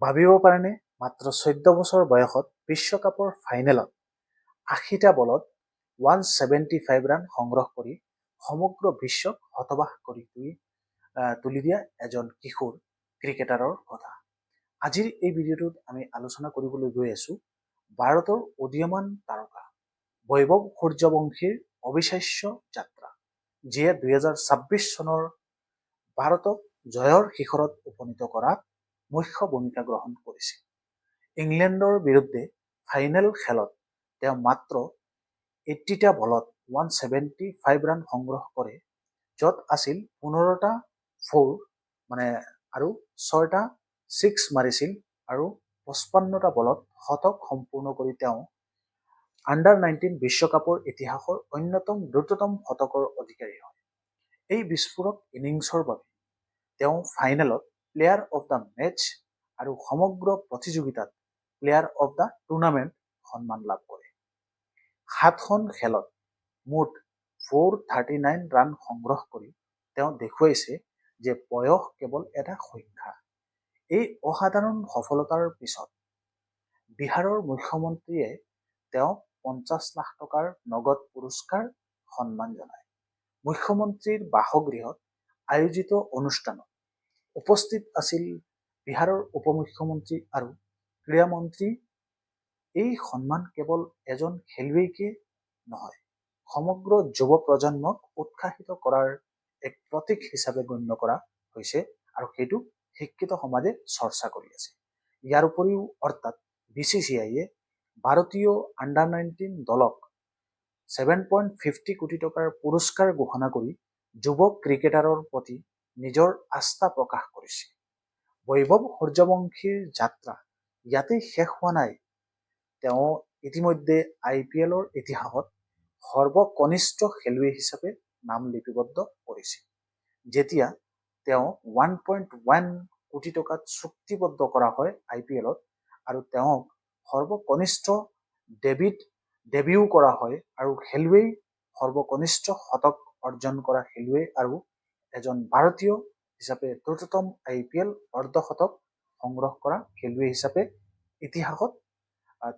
ভাবিব পাৰেনে মাত্ৰ 14 বছৰ বয়সত বিশ্বকাপৰ ফাইনেলত 80টা বলত 175 ৰান সংগ্ৰহ কৰি সমগ্ৰ বিশ্বক হতবাক কৰি তুলি দিয়া এজন কিশোৰ ক্ৰিকেটাৰৰ কথা। আজিৰ এই ভিডিঅ'টোত আমি আলোচনা কৰিবলৈ গৈ আছো ভাৰতৰ উদীয়মান তাৰকা বৈভৱ সূৰ্যবংশীৰ অবিশ্বাস্য যাত্ৰা, যিয়ে 2026 চনৰ ভাৰতক জয়ৰ শিখৰত উপনীত কৰাত মুখ্য ভূমিকা গ্ৰহণ কৰিছিল। ইংলেণ্ডৰ বিৰুদ্ধে ফাইনেল খেলত তেওঁ মাত্ৰ 80টা বলত 175 ৰান সংগ্ৰহ কৰে, য'ত আছিল 15টা ফ'ৰ আৰু 6টা ছিক্স মাৰিছিল আৰু 55টা বলত শতক সম্পূৰ্ণ কৰি তেওঁ আণ্ডাৰ-19 বিশ্বকাপৰ ইতিহাসৰ অন্যতম দ্ৰুততম শতকৰ অধিকাৰী হয়। এই বিস্ফোৰক ইনিংছৰ বাবে তেওঁ ফাইনেলত প্লেয়াৰ অৱ দ্য মেচ আৰু সমগ্ৰ প্ৰতিযোগিতাত প্লেয়াৰ অৱ দ্য টুৰ্ণামেণ্ট সন্মান লাভ কৰে। 7খন খেলত মুঠ 439 ৰান সংগ্ৰহ কৰি তেওঁ দেখুৱাইছে যে বয়স কেৱল এটা সংখ্যা। এই অসাধাৰণ সফলতাৰ পিছত বিহাৰৰ মুখ্যমন্ত্ৰীয়ে তেওঁক 50 লাখ টকাৰ নগদ পুৰস্কাৰ সন্মান জনায়। মুখ্যমন্ত্ৰীৰ বাসগৃহত আয়োজিত অনুষ্ঠানত উপস্থিত আছিল বিহাৰৰ উপমুখ্যমন্ত্ৰী আৰু ক্ৰীড়া মন্ত্ৰী। এই সন্মান কেৱল এজন খেলুৱৈকে নহয়, সমগ্ৰ যুৱ প্ৰজন্মক উৎসাহিত কৰাৰ এক প্ৰতীক হিচাপে গণ্য কৰা হৈছে আৰু সেইটো শিক্ষিত সমাজে চৰ্চা কৰি আছে। ইয়াৰ উপৰিও অৰ্থাৎ BCCIয়ে ভাৰতীয় আণ্ডাৰ-19 দলক 7.50 কোটি টকাৰ পুৰস্কাৰ ঘোষণা কৰি যুৱ ক্ৰিকেটাৰৰ প্ৰতি নিজৰ আস্থা প্ৰকাশ কৰিছে। বৈভৱ সূৰ্যবংশীৰ যাত্ৰা ইয়াতেই শেষ হোৱা নাই। তেওঁ ইতিমধ্যে IPLৰ ইতিহাসত সৰ্বকনিষ্ঠ খেলুৱৈ হিচাপে নাম লিপিবদ্ধ কৰিছিল, যেতিয়া তেওঁ 1.1 কোটি টকাত চুক্তিবদ্ধ কৰা হয় IPLত, আৰু তেওঁক সৰ্বকনিষ্ঠ ডেবিউ কৰা হয় আৰু খেলুৱৈ সৰ্বকনিষ্ঠ শতক অৰ্জন কৰা খেলুৱৈ আৰু এজন ভাৰতীয় হিচাপে দ্ৰুততম IPL অৰ্ধশতক সংগ্ৰহ কৰা খেলুৱৈ হিচাপে ইতিহাসত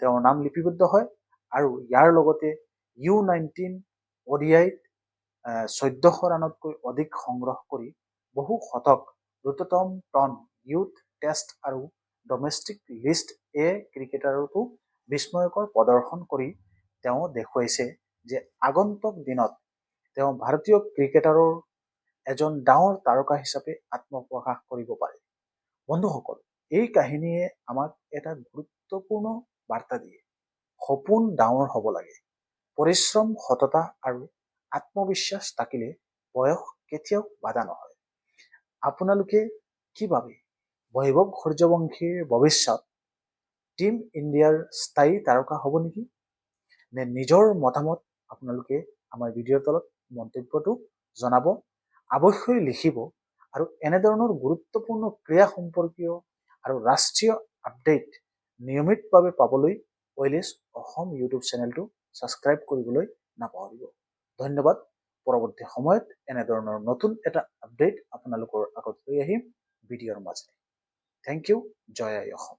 তেওঁৰ নাম লিপিবদ্ধ হয়। আৰু ইয়াৰ লগতে U19 ODIত 1400 ৰানতকৈ অধিক সংগ্ৰহ কৰি বহু শতক, দ্ৰুততম টন ইউথ টেষ্ট আৰু ডমেষ্টিক লিষ্ট এ ক্ৰিকেটাৰতো বিস্ময়কৰ প্ৰদৰ্শন কৰি তেওঁ দেখুৱাইছে যে আগন্তুক দিনত তেওঁ ভাৰতীয় ক্ৰিকেটাৰৰ এজন ডাঙৰ তাৰকা হিচাপে আত্মপ্ৰকাশ কৰিব পাৰে। বন্ধুসকল, এই কাহিনীয়ে আমাক এটা গুৰুত্বপূৰ্ণ বাৰ্তা দিয়ে। সপোন ডাঙৰ হ'ব লাগে। পৰিশ্ৰম, সততা আৰু আত্মবিশ্বাস থাকিলে বয়স কেতিয়াও বাধা নহয়। আপোনালোকে কি ভাবে? বৈভৱ সূৰ্যবংশীৰ ভৱিষ্যত টিম ইণ্ডিয়াৰ স্থায়ী তাৰকা হ'ব নেকি? নে নিজৰ মতামত আপোনালোকে আমাৰ ভিডিঅ'ৰ তলত মন্তব্যটো জনাব, অৱশ্যই লিখিব। আৰু এনেধৰণৰ গুৰুত্বপূৰ্ণ ক্ৰীড়া সম্পৰ্কীয় আৰু ৰাষ্ট্ৰীয় আপডেট নিয়মিতভাৱে পাবলৈ ৱেলিছ অসম ইউটিউব চেনেলটো ছাবস্ক্ৰাইব কৰিবলৈ নাপাহৰিব। ধন্যবাদ। পৰৱৰ্তী সময়ত এনেধৰণৰ নতুন এটা আপডেট আপোনালোকৰ আগত লৈ আহিম ভিডিঅ'ৰ মাজেৰে। Thank you. জয় আই অসম।